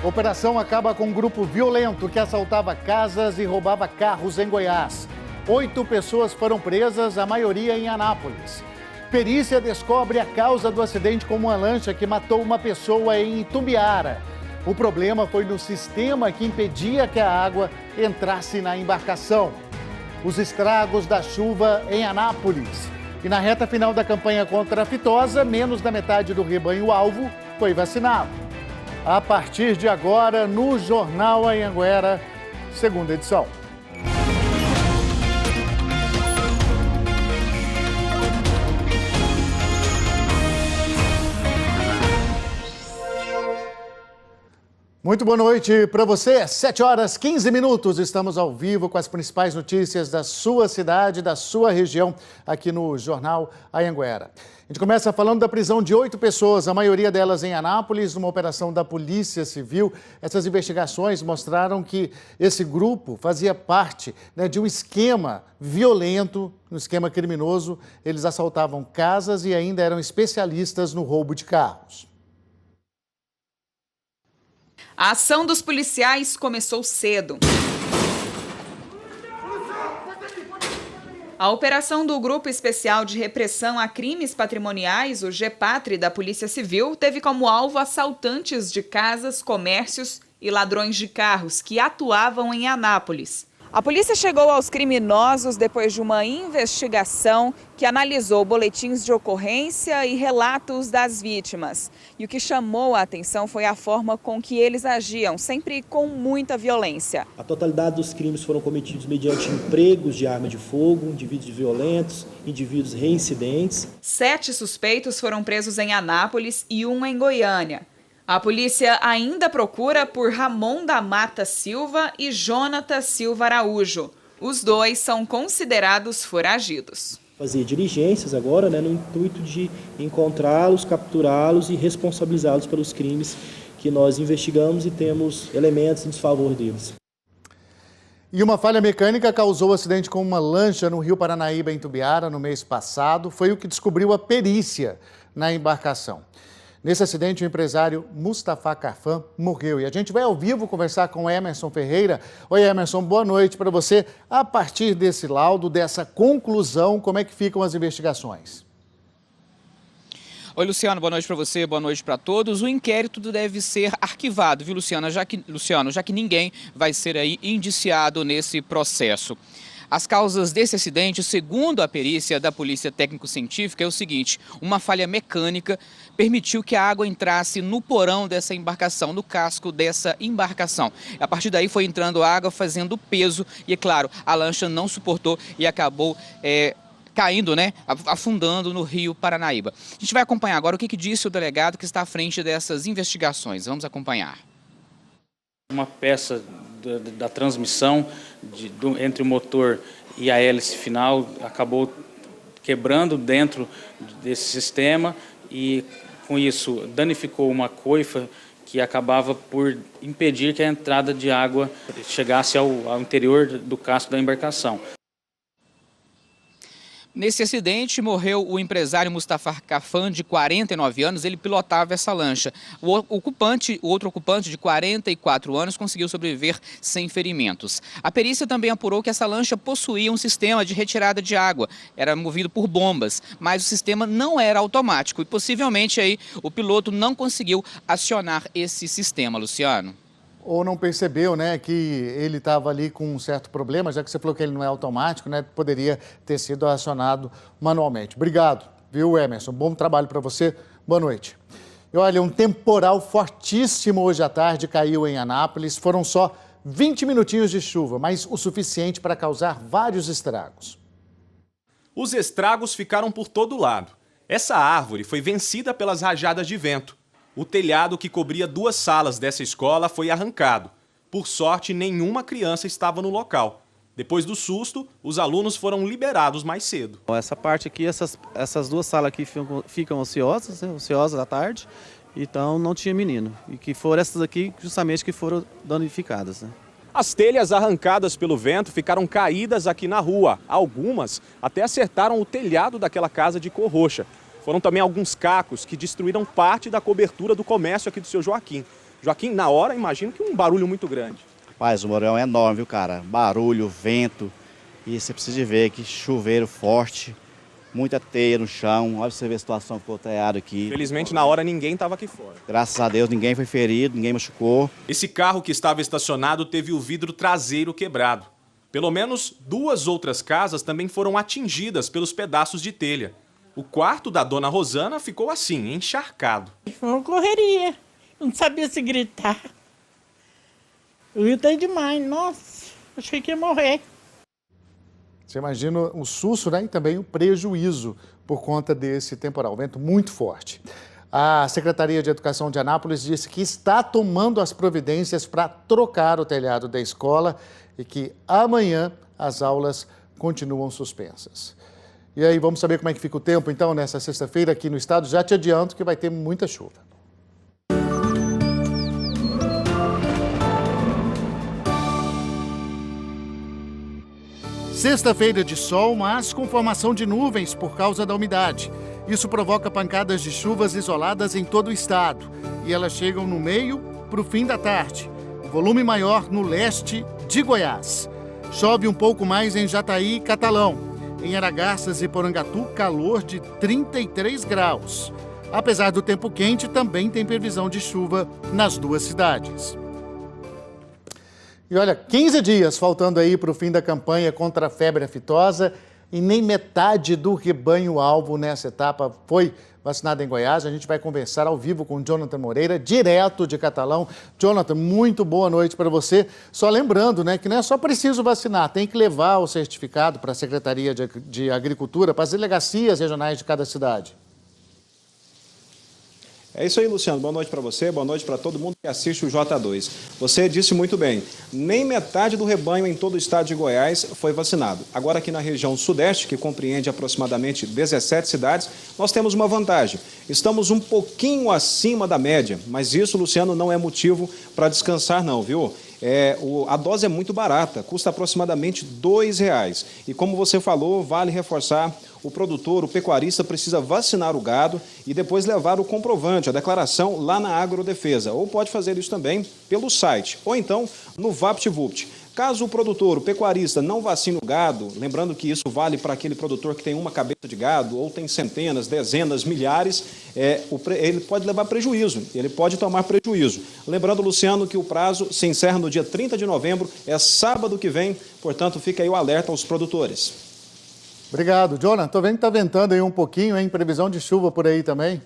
Operação acaba com um grupo violento que assaltava casas e roubava carros em Goiás. 8 pessoas foram presas, a maioria em Anápolis. Perícia descobre a causa do acidente com uma lancha que matou uma pessoa em Itumbiara. O problema foi no sistema que impedia que a água entrasse na embarcação. Os estragos da chuva em Anápolis. E na reta final da campanha contra a fitose, menos da metade do rebanho-alvo foi vacinado. A partir de agora, no Jornal Anhanguera, segunda edição. Muito boa noite para você. 7h15. Estamos ao vivo com as principais notícias da sua cidade, da sua região, aqui no Jornal Anhanguera. A gente começa falando da prisão de 8 pessoas, a maioria delas em Anápolis, numa operação da Polícia Civil. Essas investigações mostraram que esse grupo fazia parte, de um esquema violento, um esquema criminoso. Eles assaltavam casas e ainda eram especialistas no roubo de carros. A ação dos policiais começou cedo. A operação do Grupo Especial de Repressão a Crimes Patrimoniais, o GEPATRI, da Polícia Civil, teve como alvo assaltantes de casas, comércios e ladrões de carros que atuavam em Anápolis. A polícia chegou aos criminosos depois de uma investigação que analisou boletins de ocorrência e relatos das vítimas. E o que chamou a atenção foi a forma com que eles agiam, sempre com muita violência. A totalidade dos crimes foram cometidos mediante empregos de arma de fogo, indivíduos violentos, indivíduos reincidentes. 7 suspeitos foram presos em Anápolis e 1 em Goiânia. A polícia ainda procura por Ramon da Mata Silva e Jonatas Silva Araújo. Os 2 são considerados foragidos. Fazer diligências agora, no intuito de encontrá-los, capturá-los e responsabilizá-los pelos crimes que nós investigamos e temos elementos em desfavor deles. E uma falha mecânica causou acidente com uma lancha no Rio Paranaíba, em Itumbiara, no mês passado. Foi o que descobriu a perícia na embarcação. Nesse acidente, o empresário Mustafa Carfan morreu. E a gente vai ao vivo conversar com Emerson Ferreira. Oi, Emerson, boa noite para você. A partir desse laudo, dessa conclusão, como é que ficam as investigações? Oi, Luciano, boa noite para você, boa noite para todos. O inquérito deve ser arquivado, viu, Luciano, já que ninguém vai ser aí indiciado nesse processo. As causas desse acidente, segundo a perícia da Polícia Técnico-Científica, é o seguinte: uma falha mecânica permitiu que a água entrasse no porão dessa embarcação, no casco dessa embarcação. A partir daí foi entrando água, fazendo peso e, é claro, a lancha não suportou e acabou caindo, afundando no Rio Paranaíba. A gente vai acompanhar agora o que disse o delegado que está à frente dessas investigações. Vamos acompanhar. Uma peça da transmissão entre o motor e a hélice final acabou quebrando dentro desse sistema e, com isso, danificou uma coifa que acabava por impedir que a entrada de água chegasse ao interior do casco da embarcação. Nesse acidente, morreu o empresário Mustafa Carfan, de 49 anos. Ele pilotava essa lancha. O outro ocupante, de 44 anos, conseguiu sobreviver sem ferimentos. A perícia também apurou que essa lancha possuía um sistema de retirada de água. Era movido por bombas, mas o sistema não era automático. E possivelmente aí o piloto não conseguiu acionar esse sistema, Luciano. Ou não percebeu, que ele estava ali com um certo problema, já que você falou que ele não é automático, poderia ter sido acionado manualmente. Obrigado, viu, Emerson? Bom trabalho para você. Boa noite. E olha, um temporal fortíssimo hoje à tarde caiu em Anápolis. Foram só 20 minutinhos de chuva, mas o suficiente para causar vários estragos. Os estragos ficaram por todo lado. Essa árvore foi vencida pelas rajadas de vento. O telhado que cobria 2 salas dessa escola foi arrancado. Por sorte, nenhuma criança estava no local. Depois do susto, os alunos foram liberados mais cedo. Essa parte aqui, essas 2 salas aqui ficam ociosas à tarde, então não tinha menino. E que foram essas aqui justamente que foram danificadas. As telhas arrancadas pelo vento ficaram caídas aqui na rua. Algumas até acertaram o telhado daquela casa de cor roxa. Foram também alguns cacos que destruíram parte da cobertura do comércio aqui do Seu Joaquim. Joaquim, na hora, imagino que um barulho muito grande. Rapaz, o Mourão é enorme, viu, cara? Barulho, vento, e você precisa de ver que chuveiro forte, muita teia no chão. Olha pra você ver a situação que ficou telhado aqui. Felizmente, na hora, ninguém estava aqui fora. Graças a Deus, ninguém foi ferido, ninguém machucou. Esse carro que estava estacionado teve o vidro traseiro quebrado. Pelo menos 2 outras casas também foram atingidas pelos pedaços de telha. O quarto da dona Rosana ficou assim, encharcado. Foi uma correria, não sabia se gritar. Eu gritei demais, nossa, achei que ia morrer. Você imagina o susto, né? E também o prejuízo por conta desse temporal, vento muito forte. A Secretaria de Educação de Anápolis disse que está tomando as providências para trocar o telhado da escola e que amanhã as aulas continuam suspensas. E aí, vamos saber como é que fica o tempo, então, nessa sexta-feira aqui no estado. Já te adianto que vai ter muita chuva. Sexta-feira de sol, mas com formação de nuvens por causa da umidade. Isso provoca pancadas de chuvas isoladas em todo o estado. E elas chegam no meio para o fim da tarde. Volume maior no leste de Goiás. Chove um pouco mais em Jataí e Catalão. Em Aragarças e Porangatu, calor de 33 graus. Apesar do tempo quente, também tem previsão de chuva nas 2 cidades. E olha, 15 dias faltando aí para o fim da campanha contra a febre aftosa e nem metade do rebanho-alvo nessa etapa foi vacinado em Goiás. A gente vai conversar ao vivo com o Jonathan Moreira, direto de Catalão. Jonathan, muito boa noite para você. Só lembrando, né, que não é só preciso vacinar, tem que levar o certificado para a Secretaria de Agricultura, para as delegacias regionais de cada cidade. É isso aí, Luciano. Boa noite para você, boa noite para todo mundo que assiste o J2. Você disse muito bem, nem metade do rebanho em todo o estado de Goiás foi vacinado. Agora aqui na região sudeste, que compreende aproximadamente 17 cidades, nós temos uma vantagem. Estamos um pouquinho acima da média, mas isso, Luciano, não é motivo para descansar não, viu? A dose é muito barata, custa aproximadamente R$ 2,00. E como você falou, vale reforçar, o produtor, o pecuarista precisa vacinar o gado e depois levar o comprovante, a declaração lá na Agrodefesa. Ou pode fazer isso também pelo site, ou então no VaptVupt. Caso o produtor, o pecuarista, não vacine o gado, lembrando que isso vale para aquele produtor que tem uma cabeça de gado ou tem centenas, dezenas, milhares, ele pode levar prejuízo, ele pode tomar prejuízo. Lembrando, Luciano, que o prazo se encerra no dia 30 de novembro, é sábado que vem, portanto, fica aí o alerta aos produtores. Obrigado, Jonathan. Estou vendo que está ventando aí um pouquinho, hein? Previsão de chuva por aí também.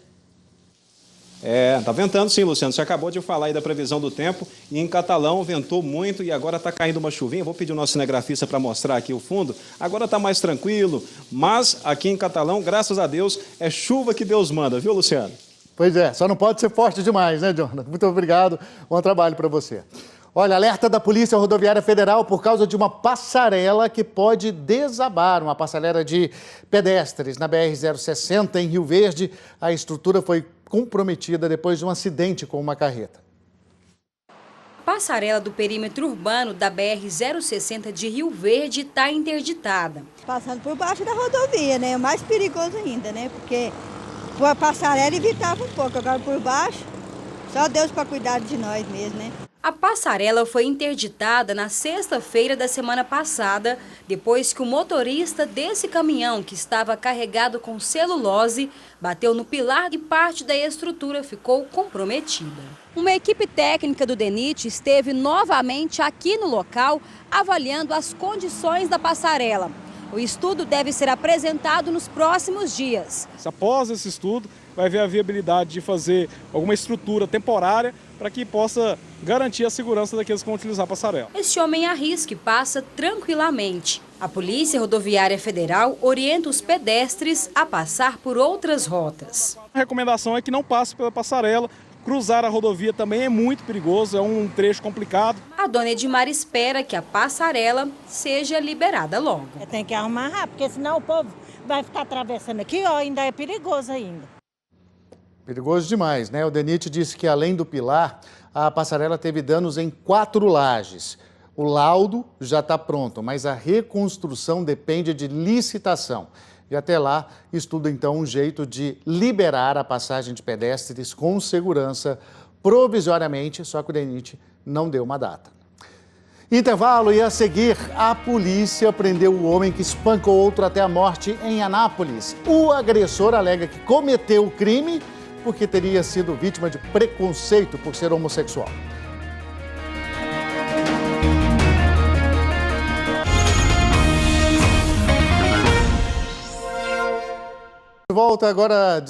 Tá ventando sim, Luciano. Você acabou de falar aí da previsão do tempo e em Catalão ventou muito e agora está caindo uma chuvinha. Vou pedir o nosso cinegrafista para mostrar aqui o fundo. Agora está mais tranquilo, mas aqui em Catalão, graças a Deus, é chuva que Deus manda, viu, Luciano? Pois é, só não pode ser forte demais, né, Jonathan? Muito obrigado, bom trabalho para você. Olha, alerta da Polícia Rodoviária Federal por causa de uma passarela que pode desabar, uma passarela de pedestres na BR-060 em Rio Verde. A estrutura foi comprometida depois de um acidente com uma carreta. A passarela do perímetro urbano da BR-060 de Rio Verde está interditada. Passando por baixo da rodovia, né? É mais perigoso ainda, né? Porque a passarela evitava um pouco, agora por baixo, só Deus para cuidar de nós mesmo, né? A passarela foi interditada na sexta-feira da semana passada, depois que o motorista desse caminhão, que estava carregado com celulose, bateu no pilar e parte da estrutura ficou comprometida. Uma equipe técnica do DENIT esteve novamente aqui no local, avaliando as condições da passarela. O estudo deve ser apresentado nos próximos dias. Após esse estudo, vai ver a viabilidade de fazer alguma estrutura temporária para que possa garantir a segurança daqueles que vão utilizar a passarela. Este homem arrisca e passa tranquilamente. A Polícia Rodoviária Federal orienta os pedestres a passar por outras rotas. A recomendação é que não passe pela passarela. Cruzar a rodovia também é muito perigoso, é um trecho complicado. A dona Edmar espera que a passarela seja liberada logo. Tem que arrumar rápido, porque senão o povo vai ficar atravessando aqui, ó, ainda é perigoso ainda. Perigoso demais, né? O DENIT disse que, além do pilar, a passarela teve danos em 4 lajes. O laudo já está pronto, mas a reconstrução depende de licitação. E até lá, estuda então um jeito de liberar a passagem de pedestres com segurança provisoriamente, só que o DENIT não deu uma data. Intervalo e a seguir, a polícia prendeu o homem que espancou outro até a morte em Anápolis. O agressor alega que cometeu o crime porque teria sido vítima de preconceito por ser homossexual. Volta agora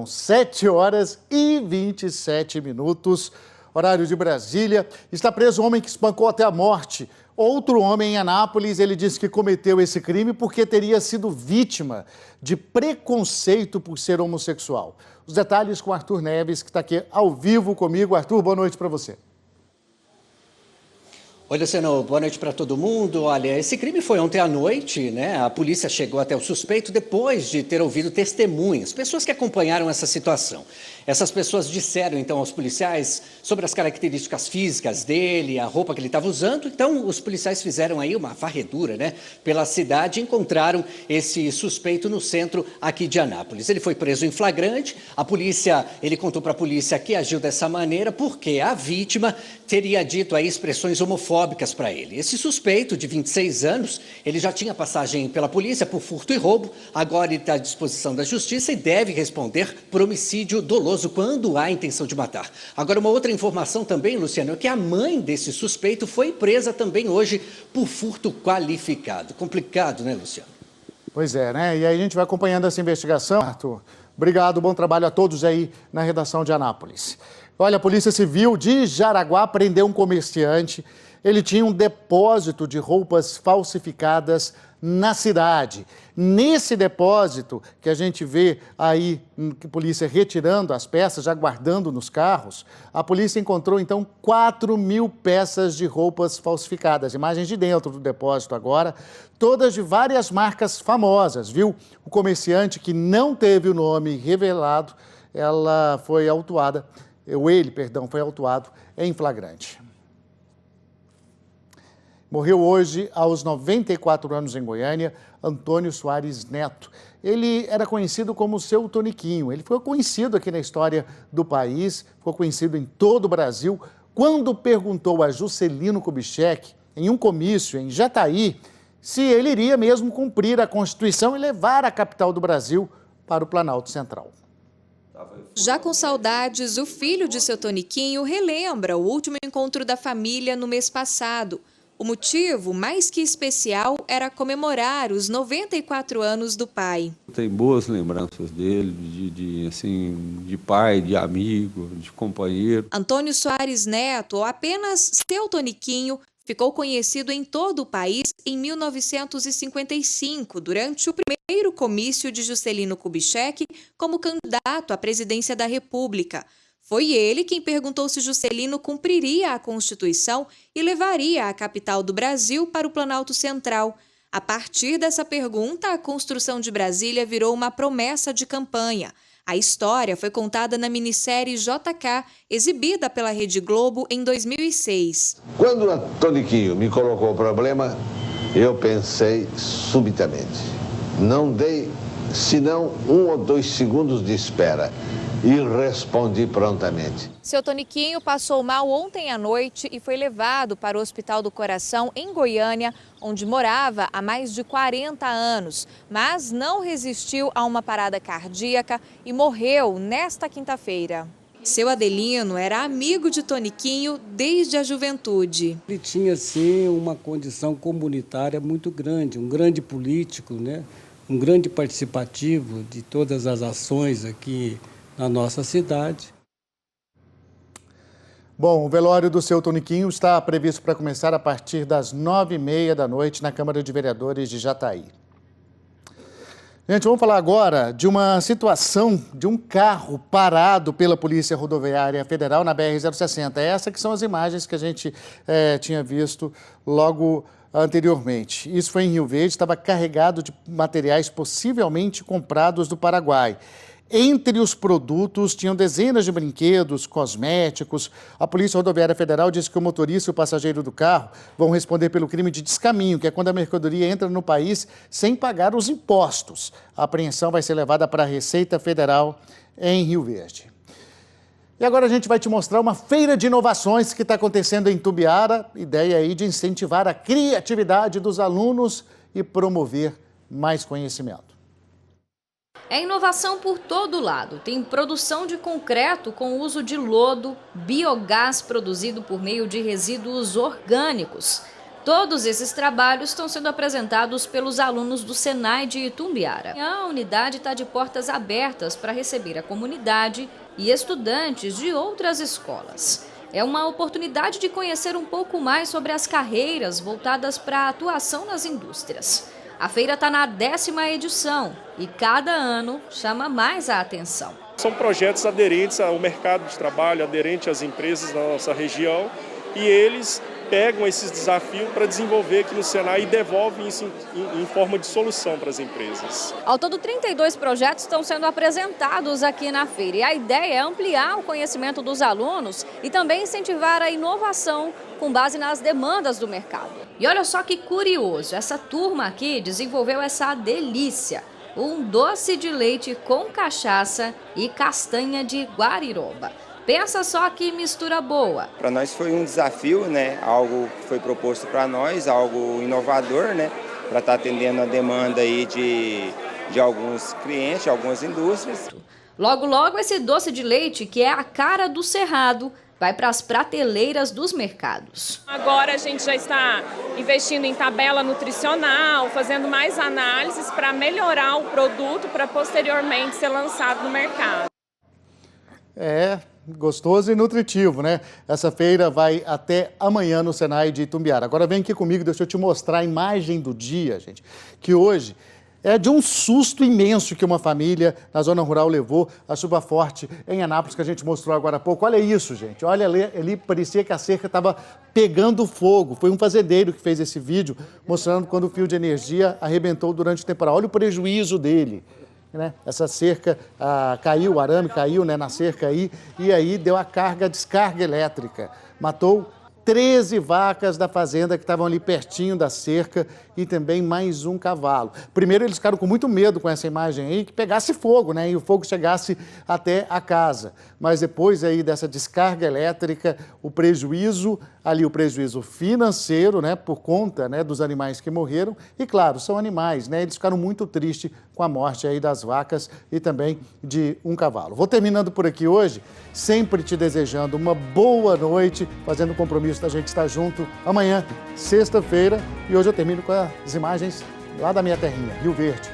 7 horas e 27 minutos, horário de Brasília. Está preso um homem que espancou até a morte. Outro homem em Anápolis, ele disse que cometeu esse crime porque teria sido vítima de preconceito por ser homossexual. Os detalhes com Arthur Neves, que está aqui ao vivo comigo. Arthur, boa noite para você. Oi, Luciano, boa noite para todo mundo. Olha, esse crime foi ontem à noite, né? A polícia chegou até o suspeito depois de ter ouvido testemunhas, pessoas que acompanharam essa situação. Essas pessoas disseram, então, aos policiais sobre as características físicas dele, a roupa que ele estava usando. Então, os policiais fizeram aí uma varredura, né, pela cidade e encontraram esse suspeito no centro aqui de Anápolis. Ele foi preso em flagrante. Ele contou para a polícia que agiu dessa maneira porque a vítima teria dito aí expressões homofóbicas para ele. Esse suspeito, de 26 anos, ele já tinha passagem pela polícia por furto e roubo. Agora ele está à disposição da justiça e deve responder por homicídio doloso quando há intenção de matar. Agora, uma outra informação também, Luciano, é que a mãe desse suspeito foi presa também hoje por furto qualificado. Complicado, né, Luciano? Pois é, né? E aí a gente vai acompanhando essa investigação. Arthur, obrigado, bom trabalho a todos aí na redação de Anápolis. Olha, a Polícia Civil de Jaraguá prendeu um comerciante. Ele tinha um depósito de roupas falsificadas na cidade. Nesse depósito que a gente vê aí, a polícia retirando as peças, já guardando nos carros, a polícia encontrou então 4.000 peças de roupas falsificadas. Imagens de dentro do depósito agora, todas de várias marcas famosas, viu? O comerciante que não teve o nome revelado, foi autuado em flagrante. Morreu hoje, aos 94 anos em Goiânia, Antônio Soares Neto. Ele era conhecido como Seu Toniquinho. Ele ficou conhecido aqui na história do país, ficou conhecido em todo o Brasil, quando perguntou a Juscelino Kubitschek, em um comício em Jataí, se ele iria mesmo cumprir a Constituição e levar a capital do Brasil para o Planalto Central. Já com saudades, o filho de Seu Toniquinho relembra o último encontro da família no mês passado. O motivo, mais que especial, era comemorar os 94 anos do pai. Tem boas lembranças dele, de pai, de amigo, de companheiro. Antônio Soares Neto, ou apenas Seu Toniquinho, ficou conhecido em todo o país em 1955, durante o primeiro comício de Juscelino Kubitschek como candidato à presidência da República. Foi ele quem perguntou se Juscelino cumpriria a Constituição e levaria a capital do Brasil para o Planalto Central. A partir dessa pergunta, a construção de Brasília virou uma promessa de campanha. A história foi contada na minissérie JK, exibida pela Rede Globo em 2006. Quando o Toniquinho me colocou o problema, eu pensei subitamente. Não dei senão 1 ou 2 segundos de espera. E respondi prontamente. Seu Toniquinho passou mal ontem à noite e foi levado para o Hospital do Coração, em Goiânia, onde morava há mais de 40 anos, mas não resistiu a uma parada cardíaca e morreu nesta quinta-feira. Seu Adelino era amigo de Toniquinho desde a juventude. Ele tinha, sim, uma condição comunitária muito grande, um grande político, né? Um grande participativo de todas as ações aqui na nossa cidade. Bom, o velório do Seu Toniquinho está previsto para começar a partir das 9h30 da noite na Câmara de Vereadores de Jataí. Gente, vamos falar agora de uma situação de um carro parado pela Polícia Rodoviária Federal na BR-060. Essas que são as imagens que a gente tinha visto logo anteriormente. Isso foi em Rio Verde, estava carregado de materiais possivelmente comprados do Paraguai. Entre os produtos tinham dezenas de brinquedos, cosméticos. A Polícia Rodoviária Federal disse que o motorista e o passageiro do carro vão responder pelo crime de descaminho, que é quando a mercadoria entra no país sem pagar os impostos. A apreensão vai ser levada para a Receita Federal em Rio Verde. E agora a gente vai te mostrar uma feira de inovações que está acontecendo em Itumbiara. Ideia aí de incentivar a criatividade dos alunos e promover mais conhecimento. É inovação por todo lado. Tem produção de concreto com o uso de lodo, biogás produzido por meio de resíduos orgânicos. Todos esses trabalhos estão sendo apresentados pelos alunos do Senai de Itumbiara. A unidade está de portas abertas para receber a comunidade e estudantes de outras escolas. É uma oportunidade de conhecer um pouco mais sobre as carreiras voltadas para a atuação nas indústrias. A feira está na 10ª edição e cada ano chama mais a atenção. São projetos aderentes ao mercado de trabalho, aderentes às empresas da nossa região, e eles pegam esses desafios para desenvolver aqui no Senai e devolvem isso em forma de solução para as empresas. Ao todo, 32 projetos estão sendo apresentados aqui na feira e a ideia é ampliar o conhecimento dos alunos e também incentivar a inovação com base nas demandas do mercado. E olha só que curioso, essa turma aqui desenvolveu essa delícia, um doce de leite com cachaça e castanha de guariroba. Pensa só que mistura boa. Para nós foi um desafio, né? Algo que foi proposto para nós, algo inovador, né? Para estar atendendo a demanda aí de alguns clientes, de algumas indústrias. Logo, logo, esse doce de leite, que é a cara do Cerrado, vai para as prateleiras dos mercados. Agora a gente já está investindo em tabela nutricional, fazendo mais análises para melhorar o produto para posteriormente ser lançado no mercado. Gostoso e nutritivo, né? Essa feira vai até amanhã no Senai de Itumbiara. Agora vem aqui comigo, deixa eu te mostrar a imagem do dia, gente, que hoje é de um susto imenso que uma família na zona rural levou a chuva forte em Anápolis, que a gente mostrou agora há pouco. Olha isso, gente. Olha ali, parecia que a cerca estava pegando fogo. Foi um fazendeiro que fez esse vídeo mostrando quando o fio de energia arrebentou durante o temporal. Olha o prejuízo dele. Né? Essa cerca caiu, o arame caiu, né, na cerca aí, e aí deu a descarga elétrica. Matou 13 vacas da fazenda que estavam ali pertinho da cerca e também mais um cavalo. Primeiro eles ficaram com muito medo com essa imagem aí, que pegasse fogo, né, e o fogo chegasse até a casa. Mas depois aí dessa descarga elétrica, o prejuízo financeiro, né, por conta, né, dos animais que morreram. E claro, são animais, né, eles ficaram muito tristes com a morte aí das vacas e também de um cavalo. Vou terminando por aqui hoje, sempre te desejando uma boa noite, fazendo o compromisso da gente estar junto amanhã, sexta-feira, e hoje eu termino com as imagens lá da minha terrinha, Rio Verde.